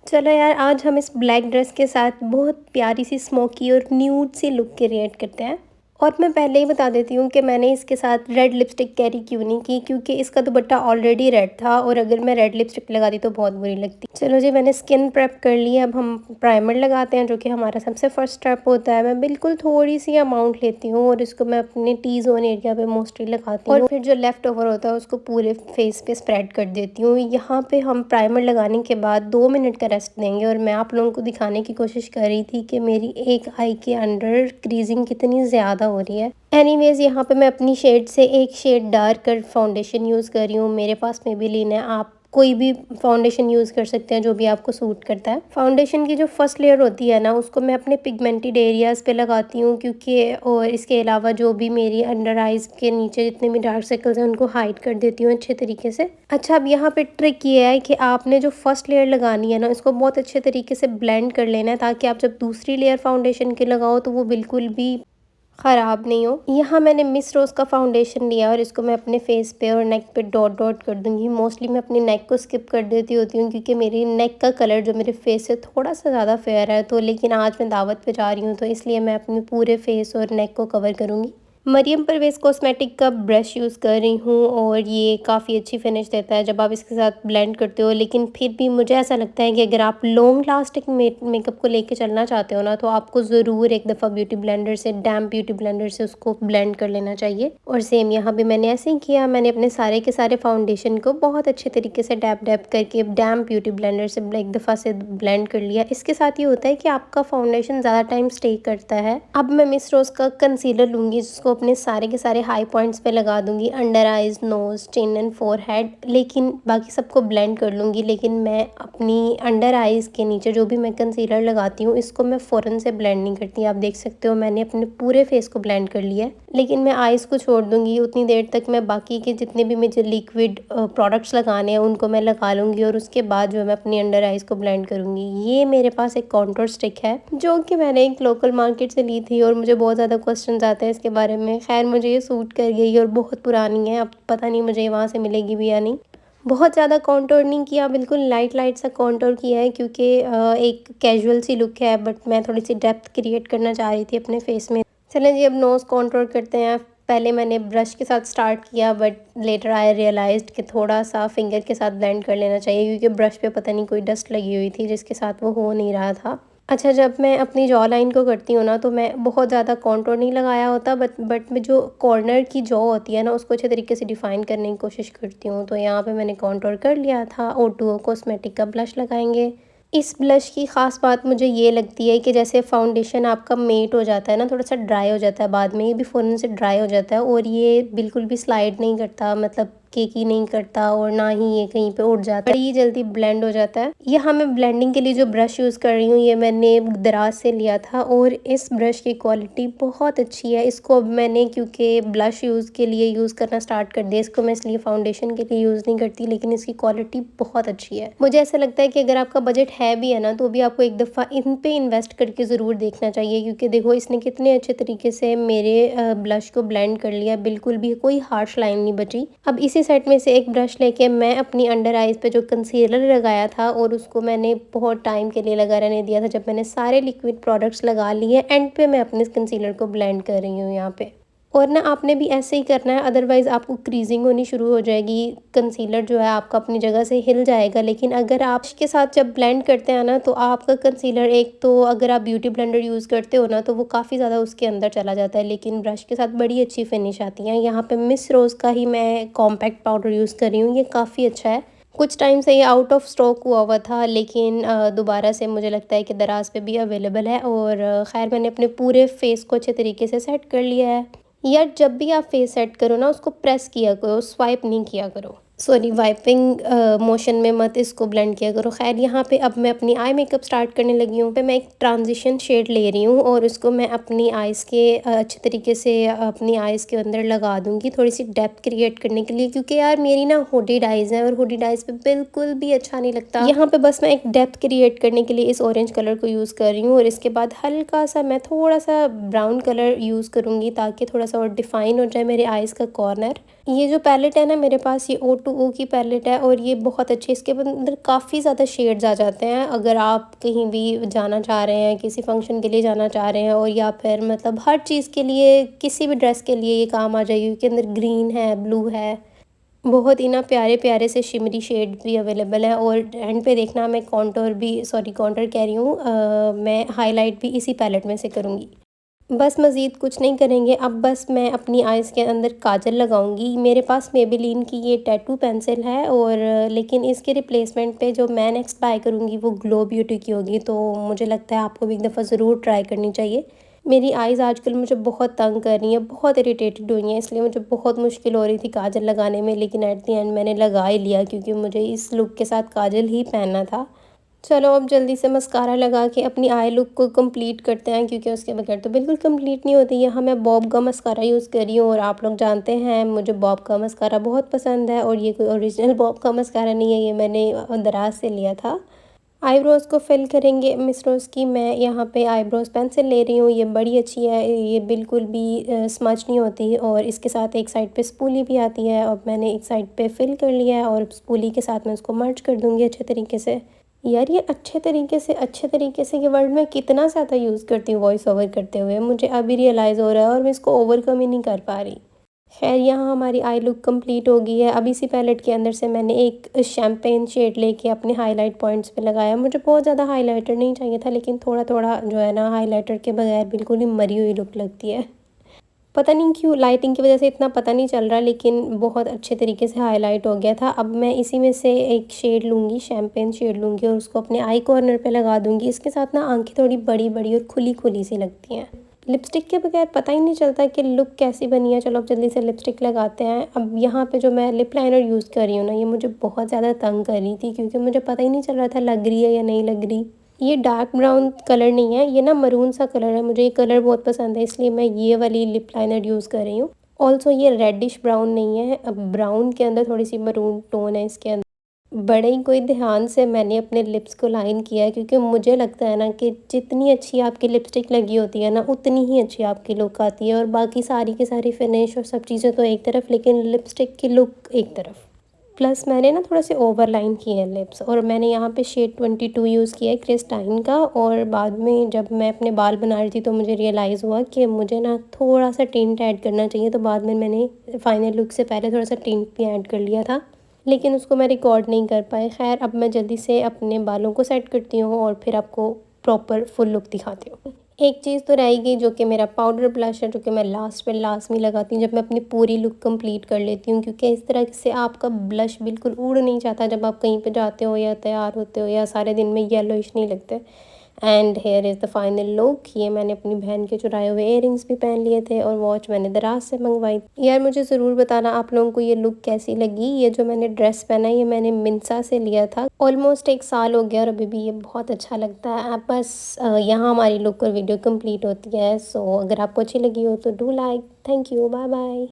चलो यार, आज हम इस ब्लैक ड्रेस के साथ बहुत प्यारी सी स्मोकी और न्यूड सी लुक क्रिएट करते हैं। और मैं पहले ही बता देती हूँ कि मैंने इसके साथ रेड लिपस्टिक कैरी क्यों नहीं की, क्योंकि इसका दुपट्टा ऑलरेडी रेड था और अगर मैं रेड लिपस्टिक लगाती तो बहुत बुरी लगती। चलो जी, मैंने स्किन प्रेप कर ली है। अब हम प्राइमर लगाते हैं, जो कि हमारा सबसे फर्स्ट स्टेप होता है। मैं बिल्कुल थोड़ी सी अमाउंट लेती हूँ और इसको मैं अपने टी जोन एरिया पे मोस्टली लगाती हूँ और फिर जो लेफ्ट ओवर होता है उसको पूरे फेस पे स्प्रेड कर देती हूँ। यहाँ पे हम प्राइमर लगाने के बाद 2 मिनट का रेस्ट देंगे और मैं आप लोगों को दिखाने की कोशिश कर रही थी कि मेरी एक आई के अंडर क्रीजिंग कितनी ज़्यादा हो रही है। एनीवेज, यहाँ पे मैं अपनी शेड से एक शेड डार्क कर फाउंडेशन यूज़ कर रही हूँ। मेरे पास मेबेलिन है, आप कोई भी फाउंडेशन यूज़ कर सकते हैं जो भी आपको सूट करता है। फाउंडेशन की जो फर्स्ट लेयर होती है ना, उसको मैं अपने पिगमेंटेड एरियाज़ पे लगाती हूँ, क्योंकि और इसके अलावा जो भी मेरी अंडर आइज़ के नीचे जितने भी डार्क सर्कल्स हैं उनको हाइड कर देती हूँ अच्छे तरीके से। अच्छा, अब यहाँ पे ट्रिक ये है कि आपने जो फर्स्ट लेयर लगानी है ना, इसको बहुत अच्छे तरीके से ब्लेंड कर लेना है, ताकि आप जब दूसरी लेयर फाउंडेशन की लगाओ तो वो बिल्कुल भी ख़राब नहीं हो। यहाँ मैंने मिस रोज़ का फाउंडेशन लिया और इसको मैं अपने फेस पे और नेक पे डॉट डॉट कर दूँगी। मोस्टली मैं अपनी नेक को स्किप कर देती होती हूँ, क्योंकि मेरी नेक का कलर जो मेरे फेस से थोड़ा सा ज़्यादा फेयर है। तो लेकिन आज मैं दावत पे जा रही हूँ तो इसलिए मैं अपने पूरे फेस और नेक को कवर करूँगी। मरियम परवेज़ कॉस्मेटिक का ब्रश यूज़ कर रही हूँ और ये काफ़ी अच्छी फिनिश देता है जब आप इसके साथ ब्लेंड करते हो। लेकिन फिर भी मुझे ऐसा लगता है कि अगर आप लॉन्ग लास्टिंग मेकअप को लेके चलना चाहते हो ना, तो आपको ज़रूर एक दफ़ा ब्यूटी ब्लेंडर से, डैम्प ब्यूटी ब्लेंडर से उसको ब्लेंड कर लेना चाहिए। और सेम यहाँ भी मैंने ऐसे ही किया। मैंने अपने सारे के सारे फाउंडेशन को बहुत अच्छे तरीके से डैप डैप करके डैम्प ब्यूटी ब्लेंडर से एक दफ़ा से ब्लेंड कर लिया। इसके साथ ये होता है कि आपका फाउंडेशन ज़्यादा टाइम स्टे करता है। अब मैं मिस रोज़ का कंसीलर लूँगी, जिसको अपने सारे के सारे हाई पॉइंट्स पे लगा दूंगी, under eyes, nose, chin and forehead, लेकिन बाकी सबको ब्लेंड कर लूँगी। लेकिन मैं अपनी अंडर आइज़ के नीचे जो भी मैं कंसीलर लगाती हूँ, इसको मैं फ़ौरन से ब्लेंड नहीं करती। आप देख सकते हो मैंने अपने पूरे फेस को ब्लेंड कर लिया है, लेकिन मैं आइज़ को छोड़ दूँगी। उतनी देर तक मैं बाकी के जितने भी मुझे लिक्विड प्रोडक्ट्स लगाने हैं उनको मैं लगा लूँगी और उसके बाद जो मैं अपनी अंडर आइज़ को ब्लेंड करूँगी। ये मेरे पास एक कॉन्टोर स्टिक है जो कि मैंने एक लोकल मार्केट से ली थी और मुझे बहुत ज़्यादा क्वेश्चन आते हैं इसके बारे में। खैर, मुझे ये सूट कर गई और बहुत पुरानी है, अब पता नहीं मुझे वहाँ से मिलेगी भी या नहीं। बहुत ज़्यादा कॉन्टोर नहीं किया, बिल्कुल लाइट लाइट सा कॉन्टोर किया है, क्योंकि एक कैजुअल सी लुक है, बट मैं थोड़ी सी डेप्थ क्रिएट करना चाह रही थी अपने फेस में। चलें जी, अब नोज़ कॉन्टोर करते हैं। पहले मैंने ब्रश के साथ स्टार्ट किया, बट लेटर आई रियलाइज्ड कि थोड़ा सा फिंगर के साथ ब्लेंड कर लेना चाहिए, क्योंकि ब्रश पे पता नहीं कोई डस्ट लगी हुई थी जिसके साथ वो हो नहीं रहा था। अच्छा, जब मैं अपनी जॉ लाइन को करती हूँ ना, तो मैं बहुत ज़्यादा कॉन्टोर नहीं लगाया होता, बट मैं जो कॉर्नर की जॉ होती है ना, उसको अच्छे तरीके से डिफ़ाइन करने की कोशिश करती हूँ। तो यहाँ पे मैंने कॉन्टोर कर लिया था। O2O कॉस्मेटिक का ब्लश लगाएंगे। इस ब्लश की ख़ास बात मुझे ये लगती है कि जैसे फाउंडेशन आपका मेट हो जाता है ना, थोड़ा सा ड्राई हो जाता है बाद में, ये भी फ़ौरन से ड्राई हो जाता है और ये बिल्कुल भी स्लाइड नहीं करता, मतलब केकी नहीं करता, और ना ही ये कहीं पे उड़ जाता है, बड़ी जल्दी ब्लेंड हो जाता है। यहाँ मैं ब्लेंडिंग के लिए जो ब्रश यूज़ कर रही हूँ, ये मैंने दराज से लिया था और इस ब्रश की क्वालिटी बहुत अच्छी है। इसको अब मैंने, क्योंकि ब्लश यूज़ के लिए यूज़ करना स्टार्ट कर दिया, इसको मैं इसलिए फाउंडेशन के लिए यूज़ नहीं करती, लेकिन इसकी क्वालिटी बहुत अच्छी है। मुझे ऐसा लगता है कि अगर आपका बजट है भी है ना, तो भी आपको एक दफ़ा इन पे इन्वेस्ट करके ज़रूर देखना चाहिए, क्योंकि देखो इसने कितने अच्छे तरीके से मेरे ब्लश को ब्लेंड कर लिया, बिल्कुल भी कोई हार्श लाइन नहीं बची। अब इसी सेट में से एक ब्रश लेके मैं अपनी अंडर आइज़ पे जो कंसीलर लगाया था, और उसको मैंने बहुत टाइम के लिए लगा रहने दिया था। जब मैंने सारे लिक्विड प्रोडक्ट्स लगा लिए, एंड पे मैं अपने कंसीलर को ब्लेंड कर रही हूँ यहाँ पे। और ना, आपने भी ऐसे ही करना है, अदरवाइज़ आपको क्रीजिंग होनी शुरू हो जाएगी। कंसीलर जो है आपका अपनी जगह से हिल जाएगा। लेकिन अगर आप इसके साथ जब ब्लेंड करते हैं ना, तो आपका कंसीलर, एक तो अगर आप ब्यूटी ब्लेंडर यूज़ करते हो ना, तो वो काफ़ी ज़्यादा उसके अंदर चला जाता है, लेकिन ब्रश के साथ बड़ी अच्छी फिनिश आती है। यहाँ पे मिस रोज़ का ही मैं कॉम्पैक्ट पाउडर यूज़ कर रही हूँ, ये काफ़ी अच्छा है। कुछ टाइम से ये आउट ऑफ स्टॉक हुआ था, लेकिन दोबारा से मुझे लगता है कि दराज पे भी अवेलेबल है। और खैर, मैंने अपने पूरे फेस को अच्छे तरीके से सेट कर लिया है। यार, जब भी आप फेस सेट करो ना, उसको प्रेस किया करो, स्वाइप नहीं किया करो, सॉरी, वाइपिंग मोशन में मत इसको ब्लेंड किया करो। खैर, यहाँ पे अब मैं अपनी आई मेकअप स्टार्ट करने लगी हूँ। पे मैं एक ट्रांजिशन शेड ले रही हूँ और उसको मैं अपनी आइज़ के अच्छे तरीके से अपनी आइज़ के अंदर लगा दूँगी, थोड़ी सी डेप्थ क्रिएट करने के लिए, क्योंकि यार मेरी ना हुडीड आइज़ है और हुडीड आइज़ पे बिल्कुल भी अच्छा नहीं लगता। यहाँ पे बस मैं एक डेप्थ क्रिएट करने के लिए इस ऑरेंज कलर को यूज़ कर रही हूँ और इसके बाद हल्का सा मैं थोड़ा सा ब्राउन कलर यूज़ करूँगी, ताकि थोड़ा सा और डिफ़ाइन हो जाए मेरे आइज़ का कॉर्नर। ये जो पैलेट है ना मेरे पास, ये O2 R2O की पैलेट है और ये बहुत अच्छी, इसके अंदर काफ़ी ज़्यादा शेड्स आ जाते हैं। अगर आप कहीं भी जाना चाह रहे हैं, किसी फंक्शन के लिए जाना चाह रहे हैं, और या फिर मतलब हर चीज़ के लिए, किसी भी ड्रेस के लिए ये काम आ जाएगी, क्योंकि अंदर ग्रीन है, ब्लू है, बहुत ही ना प्यारे प्यारे से शिमरी शेड भी अवेलेबल है। और एंड पे देखना, मैं कॉन्टोर भी, सॉरी कॉन्टोर कह रही हूँ, मैं हाईलाइट भी इसी पैलेट में से करूँगी। बस मज़ीद कुछ नहीं करेंगे, अब बस मैं अपनी आइज़ के अंदर काजल लगाऊंगी। मेरे पास मेबेलिन की ये टैटू पेंसिल है, और लेकिन इसके रिप्लेसमेंट पे जो मैं नेक्स्ट बाय करूँगी वो ग्लो ब्यूटी की होगी, तो मुझे लगता है आपको भी एक दफ़ा ज़रूर ट्राई करनी चाहिए। मेरी आइज़ आजकल मुझे बहुत तंग कर रही हैं, बहुत इरिटेटेड हुई हैं, इसलिए मुझे बहुत मुश्किल हो रही थी काजल लगाने में, लेकिन एट द एंड मैंने लगा ही लिया, क्योंकि मुझे इस लुक के साथ काजल ही पहनना था। चलो अब जल्दी से मस्कारा लगा के अपनी आई लुक को कंप्लीट करते हैं, क्योंकि उसके बगैर तो बिल्कुल कंप्लीट नहीं होती। यहाँ मैं बॉब का मस्कारा यूज़ कर रही हूँ, और आप लोग जानते हैं मुझे बॉब का मस्कारा बहुत पसंद है, और ये कोई ओरिजिनल बॉब का मस्कारा नहीं है, ये मैंने दराज से लिया था। आईब्रोज़ को फिल करेंगे मिस रोज़ की। मैं यहाँ पे आईब्रोज़ पेंसिल ले रही हूँ, ये बड़ी अच्छी है, ये बिल्कुल भी स्मच नहीं होती, और इसके साथ एक साइड पे स्पूली भी आती है। और मैंने एक साइड पे फिल कर लिया है, और स्पूली के साथ मैं उसको मर्ज कर दूँगी अच्छे तरीके से। यार ये अच्छे तरीके से ये वर्ड मैं कितना ज़्यादा यूज़ करती हूँ वॉइस ओवर करते हुए, मुझे अभी रियलाइज़ हो रहा है, और मैं इसको ओवरकम ही नहीं कर पा रही। खैर, यहाँ हमारी आई लुक कंप्लीट हो गई है। अब इसी पैलेट के अंदर से मैंने एक शैम्पेन शेड लेके अपने हाइलाइट पॉइंट्स पे लगाया। मुझे बहुत ज़्यादा हाइलाइटर नहीं चाहिए था, लेकिन थोड़ा थोड़ा जो है ना, हाइलाइटर के बगैर बिल्कुल ही मरी हुई लुक लगती है। पता नहीं क्यों लाइटिंग की वजह से इतना पता नहीं चल रहा, लेकिन बहुत अच्छे तरीके से हाईलाइट हो गया था। अब मैं इसी में से एक शेड लूँगी, शैम्पेन शेड लूँगी, और उसको अपने आई कॉर्नर पे लगा दूँगी। इसके साथ ना आंखें थोड़ी बड़ी बड़ी और खुली खुली सी लगती हैं। लिपस्टिक के बगैर पता ही नहीं चलता कि लुक कैसी बनी है। चलो अब जल्दी से लिपस्टिक लगाते हैं। अब यहाँ पे जो मैं लिप लाइनर यूज़ कर रही हूँ ना, ये मुझे बहुत ज़्यादा तंग कर रही थी, क्योंकि मुझे पता ही नहीं चल रहा था लग रही है या नहीं लग रही। ये डार्क ब्राउन कलर नहीं है, ये ना मरून सा कलर है। मुझे ये कलर बहुत पसंद है, इसलिए मैं ये वाली लिप लाइनर यूज़ कर रही हूँ। ऑल्सो ये रेडिश ब्राउन नहीं है, अब ब्राउन के अंदर थोड़ी सी मरून टोन है इसके अंदर। बड़े ही कोई ध्यान से मैंने अपने लिप्स को लाइन किया है, क्योंकि मुझे लगता है ना कि जितनी अच्छी आपकी लिपस्टिक लगी होती है ना, उतनी ही अच्छी आपकी लुक आती है। और बाकी सारी की सारी फिनिश और सब चीज़ें तो एक तरफ, लेकिन लिपस्टिक की लुक एक तरफ। प्लस मैंने ना थोड़ा से ओवरलाइन किए हैं लिप्स, और मैंने यहाँ पे शेड 22 यूज़ किया है क्रिस्टाइन का। और बाद में जब मैं अपने बाल बना रही थी, तो मुझे रियलाइज़ हुआ कि मुझे ना थोड़ा सा टिंट ऐड करना चाहिए, तो बाद में मैंने फाइनल लुक से पहले थोड़ा सा टिंट भी ऐड कर लिया था, लेकिन उसको मैं रिकॉर्ड नहीं कर पाई। खैर, अब मैं जल्दी से अपने बालों को सेट करती हूँ, और फिर आपको प्रॉपर फुल लुक दिखाती हूँ। एक चीज़ तो रह गई, जो कि मेरा पाउडर ब्लश है, जो कि मैं लास्ट में लगाती हूँ जब मैं अपनी पूरी लुक कंप्लीट कर लेती हूँ, क्योंकि इस तरह से आपका ब्लश बिल्कुल उड़ नहीं जाता जब आप कहीं पे जाते हो या तैयार होते हो, या सारे दिन में येलोइश नहीं लगते। And here is the final look. ये मैंने अपनी बहन के चुराए हुए इयररिंग्स भी पहन लिए थे, और वॉच मैंने दराज से मंगवाई। यार मुझे ज़रूर बताना आप लोगों को ये लुक कैसी लगी। ये जो मैंने ड्रेस पहना है, ये मैंने मिंत्रा से लिया था। ऑलमोस्ट 1 साल हो गया, और अभी भी ये बहुत अच्छा लगता है। आप बस यहाँ हमारी लुक और वीडियो कंप्लीट होती है। सो अगर आपको अच्छी लगी हो तो do like. Thank you, bye bye.